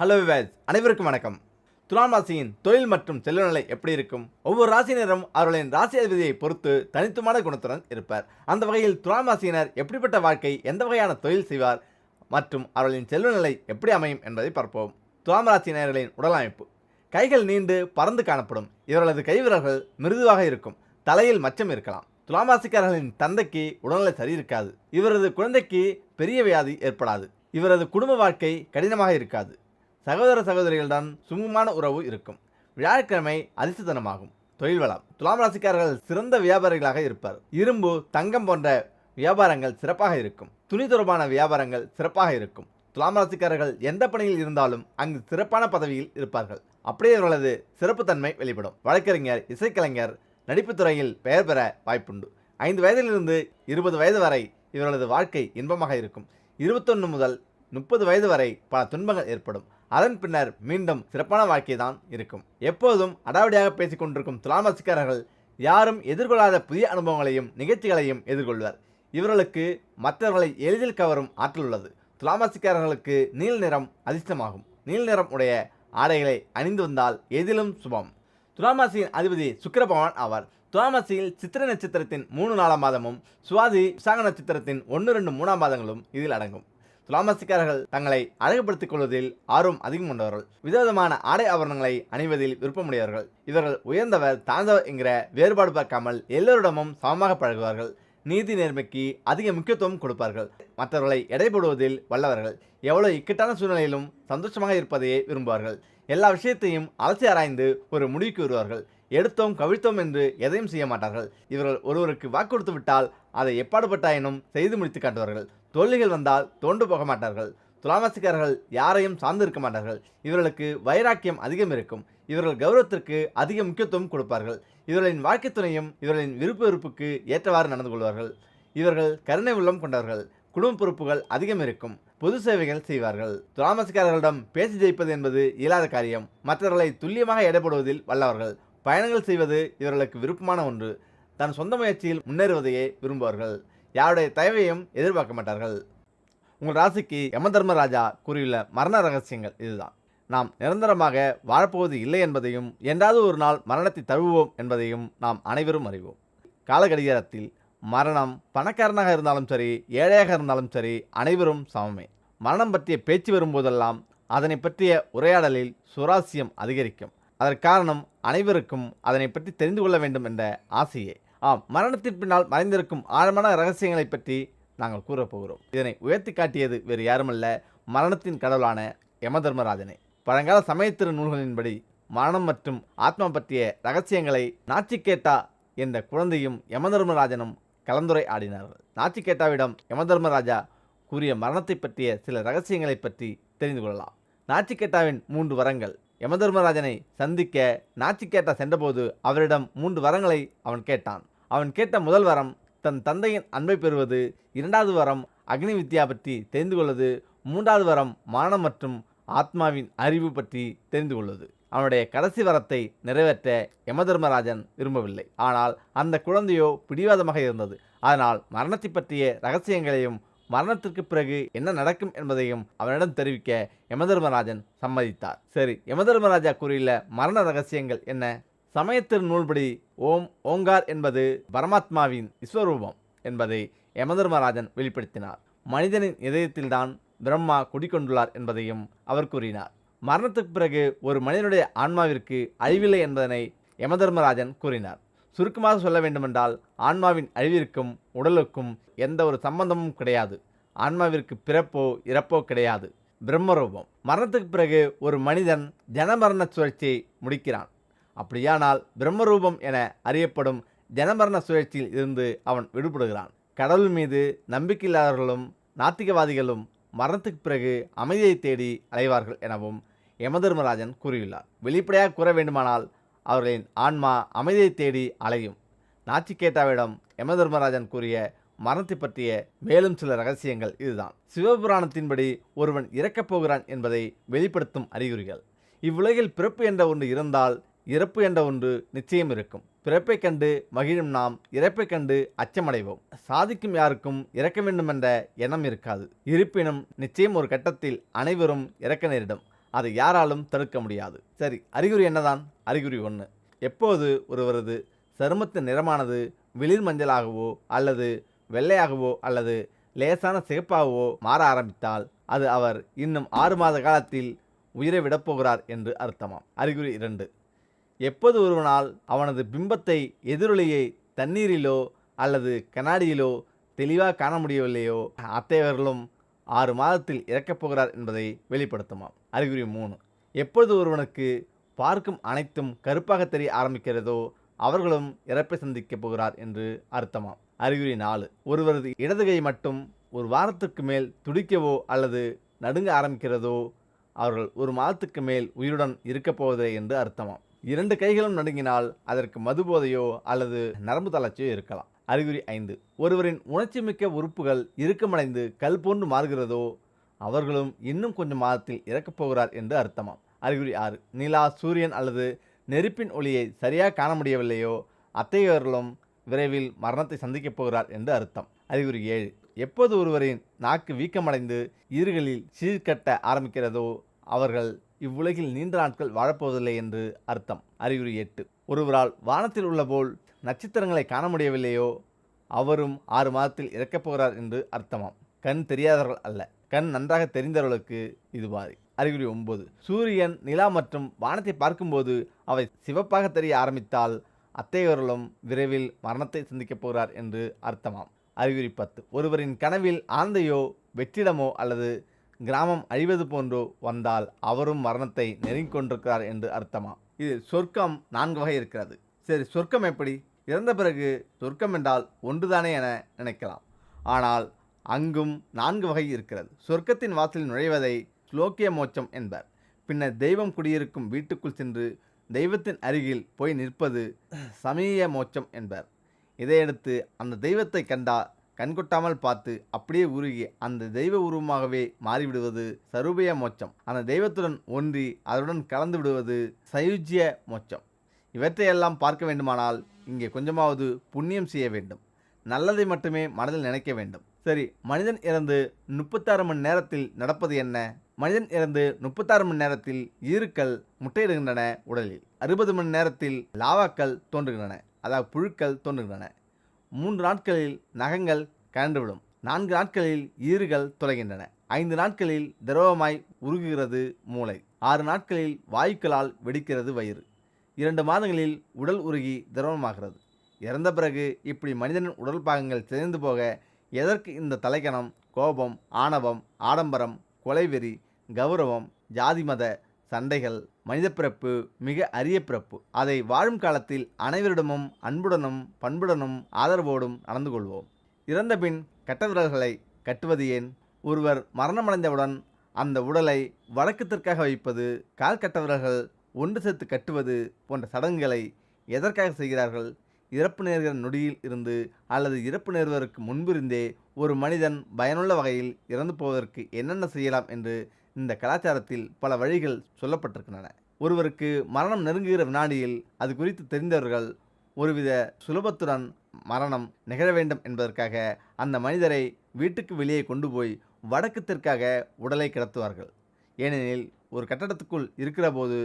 Hello wives, அனைவருக்கும் வணக்கம். துலாம் ராசியின் தொழில் மற்றும் செல்வநிலை எப்படி இருக்கும்? ஒவ்வொரு ராசியினரும் அவர்களின் ராசி அதிபதியை பொறுத்து தனித்துவமான குணத்துடன் இருப்பார். அந்த வகையில் துலாம் ராசியினர் எப்படிப்பட்ட வாழ்க்கை, எந்த வகையான தொழில் செய்வார் மற்றும் அவர்களின் செல்வநிலை எப்படி அமையும் என்பதை பார்ப்போம். துலாம் ராசியினர்களின் உடலமைப்பு: கைகள் நீண்டு பறந்து காணப்படும். இவர்களது கைவிரல்கள் மிருதுவாக இருக்கும். தலையில் மச்சம் இருக்கலாம். துலாம் ராசிக்காரர்களின் தந்தைக்கு உடல்நிலை சரி இருக்காது. இவரது குழந்தைக்கு பெரிய வியாதி ஏற்படாது. இவரது குடும்ப வாழ்க்கை கடினமாக இருக்காது. சகோதர சகோதரிகளுடன் சுமூகமான உறவு இருக்கும். வியாழக்கிழமை அதிர்ஷ்டத்தனமாகும். தொழில் வளம்: துலாம் ராசிக்காரர்கள் சிறந்த வியாபாரிகளாக இருப்பார். இரும்பு, தங்கம் போன்ற வியாபாரங்கள் சிறப்பாக இருக்கும். துணி தொடர்பான வியாபாரங்கள் சிறப்பாக இருக்கும். துலாம் ராசிக்காரர்கள் எந்த பணியில் இருந்தாலும் அங்கு சிறப்பான பதவியில் இருப்பார்கள். அப்படியே இவர்களது சிறப்புத்தன்மை வெளிப்படும். வழக்கறிஞர், இசைக்கலைஞர், நடிப்புத் துறையில் பெயர் பெற வாய்ப்புண்டு. 5 வயதிலிருந்து 20 வயது வரை இவர்களது வாழ்க்கை இன்பமாக இருக்கும். 21 முதல் 30 வயது வரை பல துன்பங்கள் ஏற்படும். அதன் பின்னர் மீண்டும் சிறப்பான வாழ்க்கை தான் இருக்கும். எப்போதும் அடாவடியாக பேசிக் கொண்டிருக்கும் துலாம் ராசிக்காரர்கள் யாரும் எதிர்கொள்ளாத புதிய அனுபவங்களையும் நிகழ்ச்சிகளையும் எதிர்கொள்வர். இவர்களுக்கு மற்றவர்களை எளிதில் கவரும் ஆற்றல் உள்ளது. துலாம் ராசிக்காரர்களுக்கு நீல நிறம் அதிர்ஷ்டமாகும். நீல நிறம் உடைய ஆடைகளை அணிந்து வந்தால் எதிலும் சுபம். துலாம் ராசியின் அதிபதி சுக்கிர பகவான் ஆவார். துலாம் ராசியில் சித்திரை நட்சத்திரத்தின் 3 4 மாதமும் சுவாதி விசாக நட்சத்திரத்தின் 1 2 3 மாதங்களும் இதில் அடங்கும். துலாம் ராசிக்காரர்கள் தங்களை அழகுபடுத்திக் கொள்வதில் ஆர்வம் அதிகம் கொண்டவர்கள். விதவிதமான ஆடை ஆபரணங்களை அணிவதில் விருப்பமுடையவர்கள். இவர்கள் உயர்ந்தவர் தாழ்ந்தவர் என்கிற வேறுபாடு பார்க்காமல் எல்லோரிடமும் சமமாக பழகுவார்கள். நீதி நேர்மைக்கு அதிக முக்கியத்துவம் கொடுப்பார்கள். மற்றவர்களை எடைபடுவதில் வல்லவர்கள். எவ்வளவு இக்கட்டான சூழ்நிலையிலும் சந்தோஷமாக இருப்பதையே விரும்புவார்கள். எல்லா விஷயத்தையும் அலசி ஆராய்ந்து ஒரு முடிவுக்கு வருவார்கள். எடுத்தோம் கவிழ்த்தோம் என்று எதையும் செய்ய மாட்டார்கள். இவர்கள் ஒருவருக்கு வாக்கு கொடுத்து விட்டால் அதை எப்பாடுபட்டாயினும் செய்து முடித்து காட்டுவார்கள். தோல்விகள் வந்தால் தோண்டு போக மாட்டார்கள். துலாம் ராசிக்காரர்கள் யாரையும் சார்ந்து இருக்க மாட்டார்கள். இவர்களுக்கு வைராக்கியம் அதிகம் இருக்கும். இவர்கள் கௌரவத்திற்கு அதிக முக்கியத்துவம் கொடுப்பார்கள். இவர்களின் வாழ்க்கை துணையும் இவர்களின் விருப்ப வெறுப்புக்கு ஏற்றவாறு நடந்து கொள்வார்கள். இவர்கள் கருணை உள்ளம் கொண்டவர்கள். குடும்ப பொறுப்புகள் அதிகம் இருக்கும். பொது சேவைகள் செய்வார்கள். துலாம் ராசிக்காரர்களிடம் பேசி ஜெயிப்பது என்பது இயலாத காரியம். மற்றவர்களை துல்லியமாக எடைபடுவதில் வல்லவர்கள். பயணங்கள் செய்வது இவர்களுக்கு விருப்பமான ஒன்று. தன் சொந்த முயற்சியில் முன்னேறுவதையே விரும்புவார்கள். யாருடைய தேவையும் எதிர்பார்க்க மாட்டார்கள். உங்கள் ராசிக்கு யமதர்மராஜா கூறியுள்ள மரண ரகசியங்கள் இதுதான். நாம் நிரந்தரமாக வாழப்போவது இல்லை என்பதையும் என்றாவது ஒரு நாள் மரணத்தை தழுவுவோம் என்பதையும் நாம் அனைவரும் அறிவோம். காலகடிகாரத்தில் மரணம் பணக்காரனாக இருந்தாலும் சரி, ஏழையாக இருந்தாலும் சரி, அனைவரும் சமமே. மரணம் பற்றிய பேச்சு வரும்போதெல்லாம் அதனை பற்றிய உரையாடலில் சுவாரஸ்யம் அதிகரிக்கும். அதற்கு காரணம் அனைவருக்கும் அதனை பற்றி தெரிந்து கொள்ள வேண்டும் என்ற ஆசையே. மரணத்தின் பின்னால் மறைந்திருக்கும் ஆழமான ரகசியங்களை பற்றி நாங்கள் கூறப்போகிறோம். இதனை உயர்த்தி காட்டியது வேறு யாருமல்ல, மரணத்தின் கடவுளான யமதர்மராஜனே. பழங்கால சமயத்திரு நூல்களின்படி மரணம் மற்றும் ஆத்மா பற்றிய ரகசியங்களை நாச்சிகேட்டா என்ற குழந்தையும் யமதர்மராஜனும் கலந்துரை ஆடினார்கள். நாச்சிகேட்டாவிடம் யமதர்மராஜா கூறிய மரணத்தை பற்றிய சில ரகசியங்களை பற்றி தெரிந்து கொள்ளலாம். நாச்சிகேட்டாவின் 3 வரங்கள். யமதர்மராஜனை சந்திக்க நாச்சிகேட்டா சென்றபோது அவரிடம் 3 வரங்களை அவன் கேட்டான். அவன் கேட்ட முதல் வரம் தன் தந்தையின் அன்பை பெறுவது, 2வது வரம் அக்னி வித்யா பற்றி தெரிந்து கொள்வது, 3வது வரம் மரணம் மற்றும் ஆத்மாவின் அறிவு பற்றி தெரிந்து கொள்வது. அவனுடைய கடைசி வரத்தை நிறைவேற்ற யமதர்மராஜன் விரும்பவில்லை. ஆனால் அந்த குழந்தையோ பிடிவாதமாக இருந்தது. அதனால் மரணத்தை பற்றிய ரகசியங்களையும் மரணத்திற்கு பிறகு என்ன நடக்கும் என்பதையும் அவனிடம் தெரிவிக்க யமதர்மராஜன் சம்மதித்தார். சரி, யமதர்மராஜா கூறியுள்ள மரண ரகசியங்கள் என்ன? சமயத்தின் நூல்படி ஓங்கார் என்பது பரமாத்மாவின் விஸ்வரூபம் என்பதை யமதர்மராஜன் வெளிப்படுத்தினார். மனிதனின் இதயத்தில்தான் பிரம்மா குடிக்கொண்டுள்ளார் என்பதையும் அவர் கூறினார். மரணத்துக்கு பிறகு ஒரு மனிதனுடைய ஆன்மாவிற்கு அழிவில்லை என்பதனை யமதர்மராஜன் கூறினார். சுருக்கமாக சொல்ல வேண்டுமென்றால் ஆன்மாவின் அழிவிற்கும் உடலுக்கும் எந்த ஒரு சம்பந்தமும் கிடையாது. ஆன்மாவிற்கு பிறப்போ இறப்போ கிடையாது. பிரம்மரூபம். மரணத்துக்கு பிறகு ஒரு மனிதன் ஜனமரண சுழற்சியை முடிக்கிறான். அப்படியானால் பிரம்மரூபம் என அறியப்படும் ஜனமரண சுழற்சியில் இருந்து அவன் விடுபடுகிறான். கடவுள் மீது நம்பிக்கையில்லாதவர்களும் நாத்திகவாதிகளும் மரணத்துக்கு பிறகு அமைதியை தேடி அலைவார்கள் எனவும் யமதர்மராஜன் கூறியுள்ளார். வெளிப்படையாக கூற வேண்டுமானால் அவர்களின் ஆன்மா அமைதியை தேடி அலையும். நாச்சிகேட்டாவிடம் யமதர்மராஜன் கூறிய மரணத்தை பற்றிய மேலும் சில ரகசியங்கள் இதுதான். சிவபுராணத்தின்படி ஒருவன் இறக்கப் போகிறான் என்பதை வெளிப்படுத்தும் அறிகுறிகள். இவ்வுலகில் பிறப்பு என்ற ஒன்று இருந்தால் இறப்பு என்ற ஒன்று நிச்சயம் இருக்கும். பிறப்பை கண்டு மகிழும் நாம் இறப்பை கண்டு அச்சமடைவோம். சாதிக்கும் யாருக்கும் இறக்க வேண்டும் என்ற எண்ணம் இருக்காது. இருப்பினும் நிச்சயம் ஒரு கட்டத்தில் அனைவரும் இறக்க நேரிடும். அதை யாராலும் தடுக்க முடியாது. சரி, அறிகுறி என்னதான்? அறிகுறி 1. எப்போது ஒருவரது சருமத்தின் நிறமானது வெளிர் மஞ்சளாகவோ அல்லது வெள்ளையாகவோ அல்லது லேசான சிகப்பாகவோ மாற ஆரம்பித்தால் அது அவர் இன்னும் 6 மாத காலத்தில் உயிரை விடப்போகிறார் என்று அர்த்தமாம். அறிகுறி 2. எப்போது ஒருவனால் அவனது பிம்பத்தை எதிரொலியை தண்ணீரிலோ அல்லது கண்ணாடியிலோ தெளிவாக காண முடியவில்லையோ அத்தகையவர்களும் 6 மாதத்தில் இறக்கப் போகிறார் என்பதை வெளிப்படுத்துமாம். அறிகுறி 3. எப்பொழுது ஒருவனுக்கு பார்க்கும் அனைத்தும் கருப்பாக தெரிய ஆரம்பிக்கிறதோ அவர்களும் இறப்பை சந்திக்கப் போகிறார் என்று அர்த்தமாம். அறிகுறி 4. ஒருவரது இடது கை மட்டும் ஒரு வாரத்திற்கு மேல் துடிக்கவோ அல்லது நடுங்க ஆரம்பிக்கிறதோ அவர்கள் 1 மாதத்துக்கு மேல் உயிருடன் இருக்கப் போவதே என்று அர்த்தமாம். 2 கைகளும் நடுங்கினால் அதற்கு மதுபோதையோ அல்லது நரம்பு தளர்ச்சியோ இருக்கலாம். அறிகுறி 5. ஒருவரின் உணர்ச்சிமிக்க உறுப்புகள் இறுக்கமடைந்து கல் போன்று மாறுகிறதோ அவர்களும் இன்னும் கொஞ்சம் மாதத்தில் இறக்கப் போகிறார் என்று அர்த்தமாம். அறிகுறி 6. நிலா, சூரியன் அல்லது நெருப்பின் ஒளியை சரியாக காண முடியவில்லையோ அத்தகையவர்களும் விரைவில் மரணத்தை சந்திக்கப் போகிறார் என்று அர்த்தம். அறிகுறி 7. எப்போது ஒருவரின் நாக்கு வீக்கமடைந்து ஈறுகளில் சீர்கட்ட ஆரம்பிக்கிறதோ அவர்கள் இவ்வுலகில் நீண்ட நாட்கள் வாழப்போவதில்லை என்று அர்த்தம். அறிகுறி 8. ஒருவரால் வானத்தில் உள்ள போல் நட்சத்திரங்களை காண முடியவில்லையோ அவரும் 6 மாதத்தில் இறக்கப் போகிறார் என்று அர்த்தமாம். கண் தெரியாதவர்கள் அல்ல, கண் நன்றாக தெரிந்தவர்களுக்கு இது மாதிரி. அறிகுறி 9. சூரியன், நிலா மற்றும் வானத்தை பார்க்கும்போது அவை சிவப்பாக தெரிய ஆரம்பித்தால் அத்தகையவர்களும் விரைவில் மரணத்தை சந்திக்கப் போகிறார் என்று அர்த்தமாம். அறிகுறி 10. ஒருவரின் கனவில் ஆந்தையோ வெற்றிடமோ அல்லது கிராமம் அழிவது போன்றோ வந்தால் அவரும் மரணத்தை நெருங்கிக் கொண்டிருக்கிறார் என்று அர்த்தமாம். இது சொர்க்கம் 4 வகை இருக்கிறது. சரி, சொர்க்கம் எப்படி? இறந்த பிறகு சொர்க்கம் என்றால் ஒன்றுதானே என நினைக்கலாம். ஆனால் அங்கும் 4 வகை இருக்கிறது. சொர்க்கத்தின் வாசலில் நுழைவதை ஸ்லோக்கிய மோட்சம் என்பர். பின்னர் தெய்வம் குடியிருக்கும் வீட்டுக்குள் சென்று தெய்வத்தின் அருகில் போய் நிற்பது சமீய மோட்சம் என்பர். இதையடுத்து அந்த தெய்வத்தை கண்டா கண்கொட்டாமல் பார்த்து அப்படியே உருகி அந்த தெய்வ உருவமாகவே மாறிவிடுவது சரூபிய மோட்சம். அந்த தெய்வத்துடன் ஒன்றி அதனுடன் கலந்து விடுவது சயுஜ்ய மோட்சம். இவற்றையெல்லாம் பார்க்க வேண்டுமானால் இங்கே கொஞ்சமாவது புண்ணியம் செய்ய வேண்டும். நல்லதை மட்டுமே மனதில் நினைக்க வேண்டும். சரி, மனிதன் இறந்து 36 மணி நேரத்தில் நடப்பது என்ன? மனிதன் இறந்து 36 மணி நேரத்தில் ஈருக்கள் முட்டையிடுகின்றன. உடலில் 60 மணி நேரத்தில் லாவாக்கள் தோன்றுகின்றன, அதாவது புழுக்கள் தோன்றுகின்றன. 3 நாட்களில் நகங்கள் கழன்றுவிடும். 4 நாட்களில் ஈறுகள் தொலைகின்றன. 5 நாட்களில் திரவமாய் உருகுகிறது மூளை. 6 நாட்களில் வாயுக்களால் வெடிக்கிறது வயிறு. 2 மாதங்களில் உடல் உருகி திரவமாகிறது. இறந்த பிறகு இப்படி மனிதனின் உடல் பாகங்கள் சிதைந்து போக எதற்கு இந்த தலைக்கணம், கோபம், ஆணவம், ஆடம்பரம், கொலைவெறி, கௌரவம், ஜாதி மத சண்டைகள்? மனித பிறப்பு மிக அரிய பிறப்பு. அதை வாழும் காலத்தில் அனைவரிடமும் அன்புடனும் பண்புடனும் ஆதரவோடும் நடந்து கொள்வோம். இறந்த பின் கட்ட விரல்களை கட்டுவது ஏன்? ஒருவர் மரணமடைந்தவுடன் அந்த உடலை வடக்கு தெற்காக வைப்பது, கால் கட்ட விரல்கள் ஒன்று சேர்த்து கட்டுவது போன்ற சடங்குகளை எதற்காக செய்கிறார்கள்? இறப்பு நேர்கிற நொடியில் இருந்து அல்லது இறப்பு நேர்வதற்கு முன்பிருந்தே ஒரு மனிதன் பயனுள்ள வகையில் இறந்து போவதற்கு என்னென்ன செய்யலாம் என்று இந்த கலாச்சாரத்தில் பல வழிகள் சொல்லப்பட்டிருக்கின்றன. ஒருவருக்கு மரணம் நெருங்குகிற வினாடியில் அது குறித்து தெரிந்தவர்கள் ஒருவித சுலபத்துடன் மரணம் நிகழ வேண்டும் என்பதற்காக அந்த மனிதரை வீட்டுக்கு வெளியே கொண்டு போய் வடக்கு தெற்காக உடலை கிடத்துவார்கள். ஏனெனில் ஒரு கட்டடத்துக்குள் இருக்கிற போது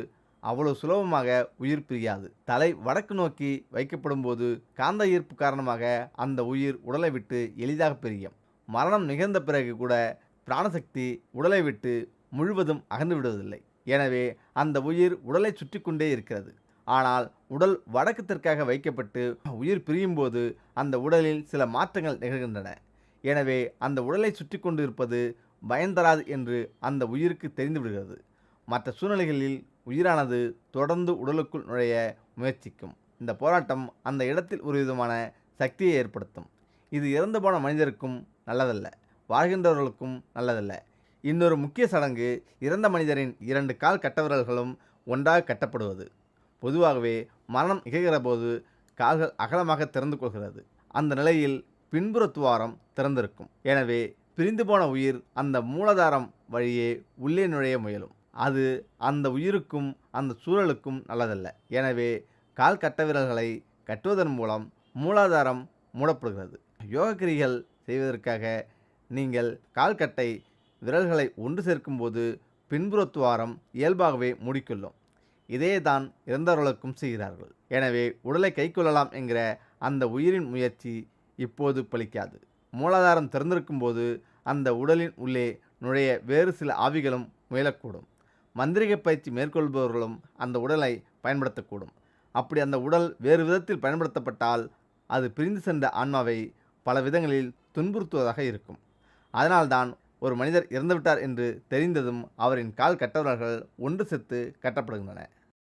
அவ்வளவு சுலபமாக உயிர் பிரியாது. தலை வடக்கு நோக்கி வைக்கப்படும் போது காந்த ஈர்ப்பு காரணமாக அந்த உயிர் உடலை விட்டு எளிதாக பிரியும். மரணம் நிகழ்ந்த பிறகு கூட பிராணசக்தி உடலை விட்டு முழுவதும் அகன்று விடுவதில்லை. எனவே அந்த உயிர் உடலை சுற்றி கொண்டே இருக்கிறது. ஆனால் உடல் வடக்கு தெற்காக வைக்கப்பட்டு உயிர் பிரியும் போது அந்த உடலில் சில மாற்றங்கள் நிகழ்கின்றன. எனவே அந்த உடலை சுற்றி கொண்டு இருப்பது பயன்தராது என்று அந்த உயிருக்கு தெரிந்து விடுகிறது. மற்ற சூழ்நிலைகளில் உயிரானது தொடர்ந்து உடலுக்குள் நுழைய முயற்சிக்கும். இந்த போராட்டம் அந்த இடத்தில் ஒரு விதமான சக்தியை ஏற்படுத்தும். இது இறந்து போன மனிதருக்கும் நல்லதல்ல, வாழ்கின்றவர்களுக்கும் நல்லதல்ல. இன்னொரு முக்கிய சடங்கு இறந்த மனிதரின் 2 கால் கட்டவிரல்களும் ஒன்றாக கட்டப்படுவது. பொதுவாகவே மரணம் நிகழ்கிற போது கால்கள் அகலமாக திறந்து கொள்கிறது. அந்த நிலையில் பின்புற துவாரம் திறந்திருக்கும். எனவே பிரிந்து போன உயிர் அந்த மூலாதாரம் வழியே உள்ளே நுழைய முயலும். அது அந்த உயிருக்கும் அந்த சூழலுக்கும் நல்லதல்ல. எனவே கால் கட்டவிரல்களை கட்டுவதன் மூலம் மூலாதாரம் மூடப்படுகிறது. யோகக்கிரிகள் செய்வதற்காக நீங்கள் கால்கட்டை விரல்களை ஒன்று சேர்க்கும்போது பின்புறத்துவாரம் இயல்பாகவே மூடிக்கொள்ளும். இதே தான் இறந்தவர்களுக்கும் செய்கிறார்கள். எனவே உடலை கைக்கொள்ளலாம் என்கிற அந்த உயிரின் முயற்சி இப்போது பலிக்காது. மூலாதாரம் திறந்திருக்கும் போது அந்த உடலின் உள்ளே நுழைய வேறு சில ஆவிகளும் முயலக்கூடும். மந்திரிக பயிற்சி மேற்கொள்பவர்களும் அந்த உடலை பயன்படுத்தக்கூடும். அப்படி அந்த உடல் வேறு விதத்தில் பயன்படுத்தப்பட்டால் அது பிரிந்து சென்ற ஆன்மாவை பல விதங்களில் துன்புறுத்துவதாக இருக்கும். அதனால்தான் ஒரு மனிதர் இறந்துவிட்டார் என்று தெரிந்ததும் அவரின் கால் கட்டவர்கள் ஒன்று செத்து கட்டப்படுகின்றன.